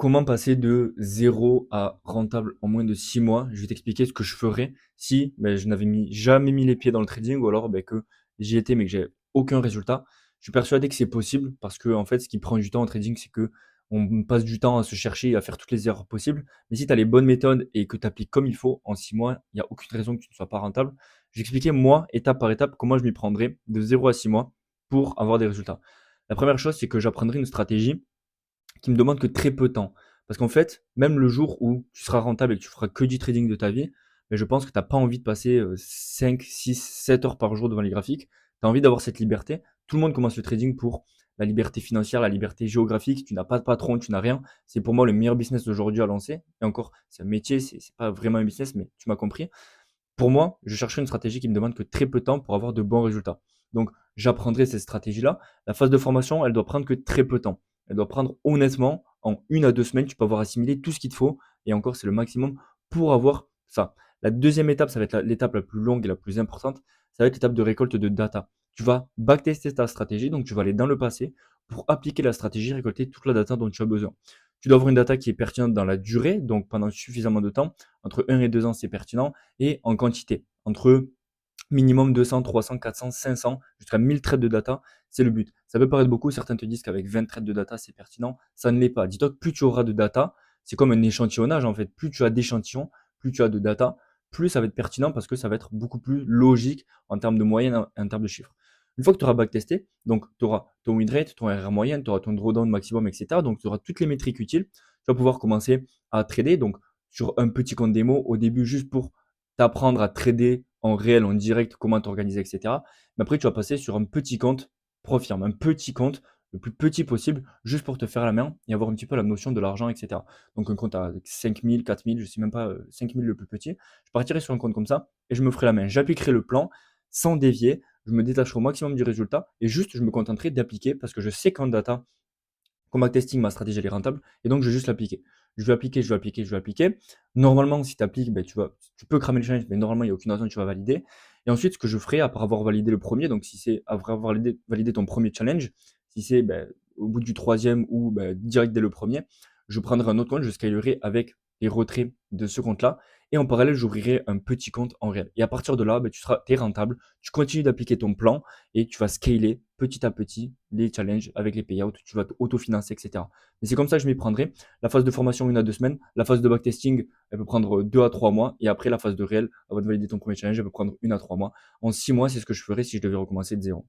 Comment passer de zéro à rentable en moins de 6 mois? Je vais t'expliquer ce que je ferais si, je n'avais jamais mis les pieds dans le trading ou alors, que j'y étais mais que j'ai aucun résultat. Je suis persuadé que c'est possible parce que en fait, ce qui prend du temps en trading, c'est que on passe du temps à se chercher et à faire toutes les erreurs possibles. Mais si tu as les bonnes méthodes et que tu appliques comme il faut, en 6 mois, il y a aucune raison que tu ne sois pas rentable. Je vais expliquer moi, étape par étape, comment je m'y prendrais de 0 à 6 mois pour avoir des résultats. La première chose, c'est que j'apprendrai une stratégie qui me demande que très peu de temps. Parce qu'en fait, même le jour où tu seras rentable et que tu feras que du trading de ta vie, je pense que tu n'as pas envie de passer 5, 6, 7 heures par jour devant les graphiques. Tu as envie d'avoir cette liberté. Tout le monde commence le trading pour la liberté financière, la liberté géographique. Tu n'as pas de patron, tu n'as rien. C'est pour moi le meilleur business d'aujourd'hui à lancer. Et encore, c'est un métier, c'est pas vraiment un business, mais tu m'as compris. Pour moi, je chercherai une stratégie qui me demande que très peu de temps pour avoir de bons résultats. Donc, j'apprendrai cette stratégie-là. La phase de formation, elle doit prendre que très peu de temps. Elle doit prendre honnêtement, en 1 à 2 semaines, tu peux avoir assimilé tout ce qu'il te faut. Et encore, c'est le maximum pour avoir ça. La deuxième étape, ça va être l'étape la plus longue et la plus importante. Ça va être l'étape de récolte de data. Tu vas backtester ta stratégie, donc tu vas aller dans le passé pour appliquer la stratégie, récolter toute la data dont tu as besoin. Tu dois avoir une data qui est pertinente dans la durée, donc pendant suffisamment de temps. Entre 1 et 2 ans, c'est pertinent et en quantité. Entre minimum 200, 300, 400, 500, jusqu'à 1000 trades de data, c'est le but. Ça peut paraître beaucoup, certains te disent qu'avec 20 trades de data, c'est pertinent. Ça ne l'est pas. Dis-toi que plus tu auras de data, c'est comme un échantillonnage en fait. Plus tu as d'échantillons, plus tu as de data, plus ça va être pertinent parce que ça va être beaucoup plus logique en termes de moyenne, en termes de chiffres. Une fois que tu auras backtesté, donc tu auras ton win rate, ton RR moyenne, tu auras ton drawdown maximum, etc. Donc tu auras toutes les métriques utiles. Tu vas pouvoir commencer à trader. Donc sur un petit compte démo au début juste pour t'apprendre à trader en réel, en direct, comment t'organiser, etc. Mais après, tu vas passer sur un petit compte Profirme, un petit compte, le plus petit possible, juste pour te faire la main et avoir un petit peu la notion de l'argent, etc. Donc un compte à 5000, 4000, je sais même pas, 5000 le plus petit. Je partirai sur un compte comme ça et je me ferai la main. J'appliquerai le plan sans dévier, je me détacherai au maximum du résultat et juste je me contenterai d'appliquer parce que je sais qu'en data, comme backtesting, ma stratégie elle est rentable et donc je vais juste l'appliquer. Je vais appliquer, je vais appliquer, je vais appliquer. Normalement, si tu appliques, tu peux cramer le challenge, mais normalement, il n'y a aucune raison que tu vas valider. Et ensuite, ce que je ferai après avoir validé le premier, donc si c'est après avoir validé ton premier challenge, si c'est au bout du troisième ou direct dès le premier, je prendrai un autre compte, je scalerai avec les retraits de ce compte-là. Et en parallèle, j'ouvrirai un petit compte en réel. Et à partir de là, tu es rentable, tu continues d'appliquer ton plan et tu vas scaler petit à petit les challenges avec les payouts, tu vas t'autofinancer, etc. Mais c'est comme ça que je m'y prendrai. La phase de formation, 1 à 2 semaines. La phase de backtesting, elle peut prendre 2 à 3 mois. Et après, la phase de réel, avant de valider ton premier challenge, elle peut prendre 1 à 3 mois. En 6 mois, c'est ce que je ferais si je devais recommencer de zéro.